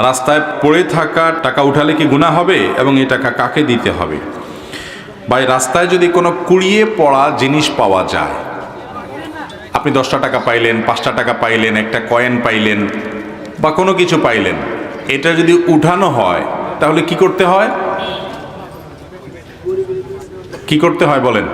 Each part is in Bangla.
রাস্তায় পড়ে থাকা টাকা উঠালে কি গুনাহ হবে এবং এই টাকা কাকে দিতে হবে? ভাই, রাস্তায় যদি কোনো কুড়িয়ে পড়া জিনিস পাওয়া যায়, আপনি 10টা টাকা পাইলেন, 5টা টাকা পাইলেন, একটা কয়েন পাইলেন বা কোনো কিছু পাইলেন, এটা যদি উঠানো হয় তাহলে কি করতে হয়? কি করতে হয় বলেন?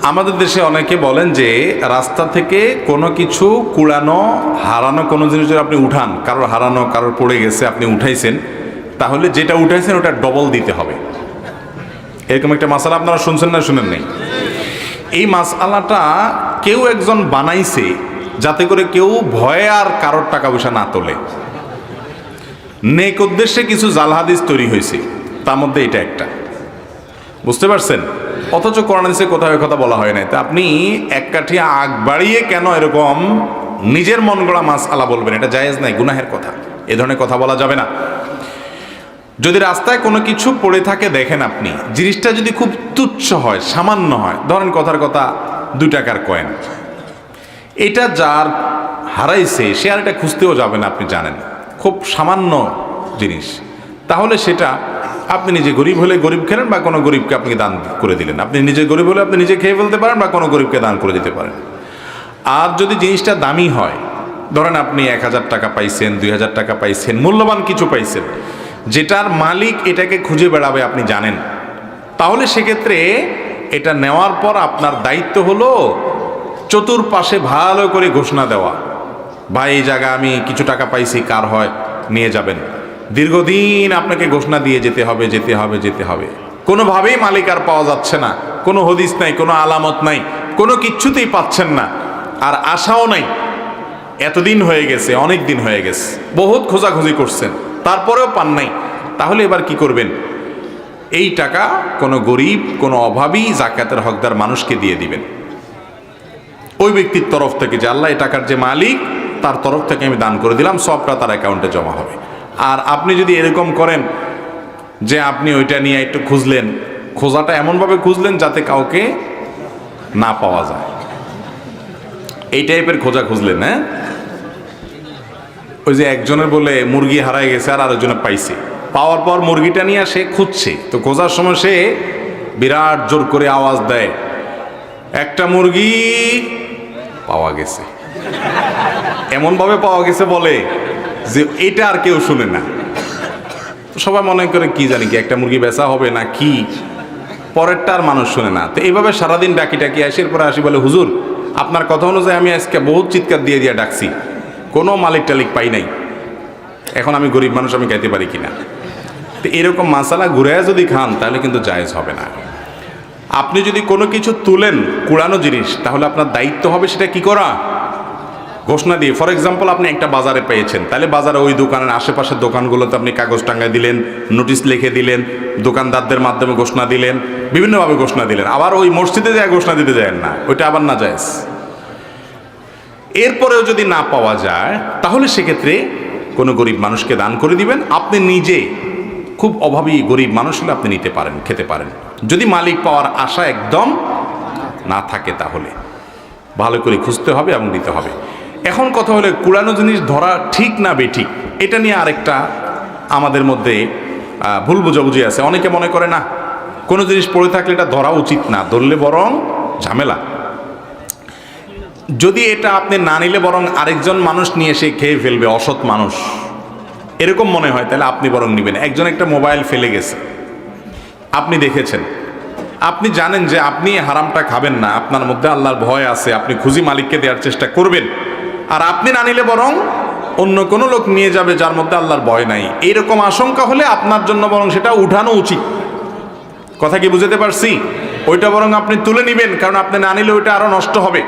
আমাদের দেশে অনেকে বলেন যে রাস্তা থেকে কোনো কিছু কুড়ানো, হারানো কোনো জিনিস যদি আপনি উঠান, কারোর হারানো, কারোর পড়ে গেছে, আপনি উঠাইছেন, তাহলে যেটা উঠাইছেন ওটা ডবল দিতে হবে। এরকম একটা মাসালা আপনারা শুনছেন না শুনেন নাই? এই মাসালাটা কেউ একজন বানাইছে যাতে করে কেউ ভয়ে আর কারোর টাকা পয়সা না তোলে। নেক উদ্দেশ্যে কিছু জাল হাদিস তৈরি হয়েছে, তার মধ্যে এটা একটা, বুঝতে পারছেন? অথচ কোরআন হাদিসে কোথাও কথা বলা হয় নাই। তা আপনি এক কাঠি আগ বাড়িয়ে কেন এরকম নিজের মন গড়া মাসআলা বলবেন? এটা জায়েজ নাই, গুনাহের কথা। এ ধরনের কথা বলা যাবে না। যদি রাস্তায় কোনো কিছু পড়ে থাকে দেখেন আপনি, জিনিসটা যদি খুব তুচ্ছ হয়, সামান্য হয়, ধরেন কথার কথা 2 টাকার কয়েন, এটা যার হারাইছে সে আর এটা খুঁজতেও যাবে না, আপনি জানেন খুব সামান্য জিনিস, তাহলে সেটা আপনি নিজে গরিব হলে গরিব খেলেন বা কোনো গরিবকে আপনি দান করে দিলেন। আপনি নিজে গরিব হলে আপনি নিজে খেয়ে ফেলতে পারেন বা কোনো গরিবকে দান করে দিতে পারেন। আর যদি জিনিসটা দামি হয়, ধরেন আপনি 1000 টাকা পাইছেন, 2000 টাকা পাইছেন, মূল্যবান কিছু পাইছেন, যেটার মালিক এটাকে খুঁজে বেড়াবে আপনি জানেন, তাহলে সেক্ষেত্রে এটা নেওয়ার পর আপনার দায়িত্ব হলো চতুর্পাশে ভালো করে ঘোষণা দেওয়া, ভাই এই জায়গা আমি কিছু টাকা পাইছি, কার হয় নিয়ে যাবেন। দীর্ঘদিন আপনাকে ঘোষণা দিয়ে যেতে হবে, যেতে হবে, যেতে হবে। কোনোভাবেই মালিক আর পাওয়া যাচ্ছে না, কোনো হদিস নাই, কোনো আলামত নাই, কোনো কিচ্ছুতেই পাচ্ছেন না, আর আশাও নাই। এতদিন হয়ে গেছে, অনেক দিন হয়ে গেছে, বহুত খোঁজাখুঁজি করছেন, তারপরেও পান নাই। তাহলে এবার কি করবেন? এই টাকা কোনো গরিব, কোনো অভাবী, জাকাতের হকদার মানুষকে দিয়ে দিবেন। ওই ব্যক্তির তরফ থেকে, যে আল্লাহ এই টাকার যে মালিক, তার তরফ থেকে আমি দান করে দিলাম, সবটা তার অ্যাকাউন্টে জমা হবে। আর আপনি যদি এরকম করেন যে আপনি ওইটা নিয়ে একটু খুঁজলেন, খোঁজাটা এমনভাবে খুঁজলেন যাতে কাউকে না পাওয়া যায়, এই টাইপের খোঁজা খুঁজলেন, হ্যাঁ? ওই যে একজনের বলে মুরগি হারাই গেছে আর আরেকজনে পাইছে, পাওয়ার পর মুরগিটা নিয়ে সে খুঁজছে, তো খোঁজার সময় সে বিরাট জোর করে আওয়াজ দেয়, একটা মুরগি পাওয়া গেছে। এমনভাবে পাওয়া গেছে বলে যে এটা আর কেউ শুনে না। সবাই মনে করে কি জানি কি একটা মুরগি বেচা হবে না কি, পরেরটা আর মানুষ শুনে না। তো এইভাবে সারাদিন ডাকি ডাকি আসি, এরপরে আসি বলে, হুজুর আপনার কথা অনুযায়ী আমি আজকে বহুত চিৎকার দিয়ে দিয়ে ডাকছি, কোনো মালিক টালিক পাই নাই, এখন আমি গরিব মানুষ, আমি খাইতে পারি কিনা। তো এরকম মাসালা ঘুরে যদি খান তাহলে কিন্তু জায়েজ হবে না। আপনি যদি কোনো কিছু তুলেন কুড়ানো জিনিস, তাহলে আপনার দায়িত্ব হবে সেটা কি করা, ঘোষণা দিয়ে। ফর এক্সাম্পল, আপনি একটা বাজারে পেয়েছেন, তাহলে বাজারে ওই দোকানের আশেপাশের দোকানগুলোতে আপনি কাগজ টাঙ্গায় দিলেন, নোটিশ লিখে দিলেন, দোকানদারদের মাধ্যমে ঘোষণা দিলেন, বিভিন্নভাবে ঘোষণা দিলেন। আবার ওই মসজিদে যায় ঘোষণা দিতে যায়েন না, ওইটা আবার না জায়েজ। এরপরেও যদি না পাওয়া যায় তাহলে সেক্ষেত্রে কোনো গরিব মানুষকে দান করে দিবেন। আপনি নিজে খুব অভাবী গরিব মানুষ হলে আপনি নিতে পারেন, খেতে পারেন, যদি মালিক পাওয়ার আশা একদম না থাকে। তাহলে ভালো করে খুঁজতে হবে এবং দিতে হবে। এখন কথা হলে কুড়ানো জিনিস ধরা ঠিক না বেঠিক, এটা নিয়ে আরেকটা আমাদের মধ্যে ভুল বোঝাবুঝি আছে। অনেকে মনে করে না, কোনো জিনিস পড়ে থাকলে এটা ধরা উচিত না, ধরলে বরং ঝামেলা। যদি এটা আপনি না নিলে বরং আরেকজন মানুষ নিয়ে এসে খেয়ে ফেলবে, অসৎ মানুষ, এরকম মনে হয়, তাহলে আপনি বরং নেবেন। একজন একটা মোবাইল ফেলে গেছে, আপনি দেখেছেন, আপনি জানেন যে আপনি হারামটা খাবেন না, আপনার মধ্যে আল্লাহর ভয় আছে, আপনি খুঁজি মালিককে দেওয়ার চেষ্টা করবেন, আর আপনি না নিলে বরং অন্য কোনো লোক নিয়ে যাবে যার মধ্যে আল্লাহর ভয় নাই, এইরকম আশঙ্কা হলে আপনার জন্য বরং সেটা উঠানো উচিত। কথা কি বুঝতে পারছি? ওইটা বরং আপনি তুলে নিবেন, কারণ আপনি না নিলে ওইটা আরো নষ্ট হবে।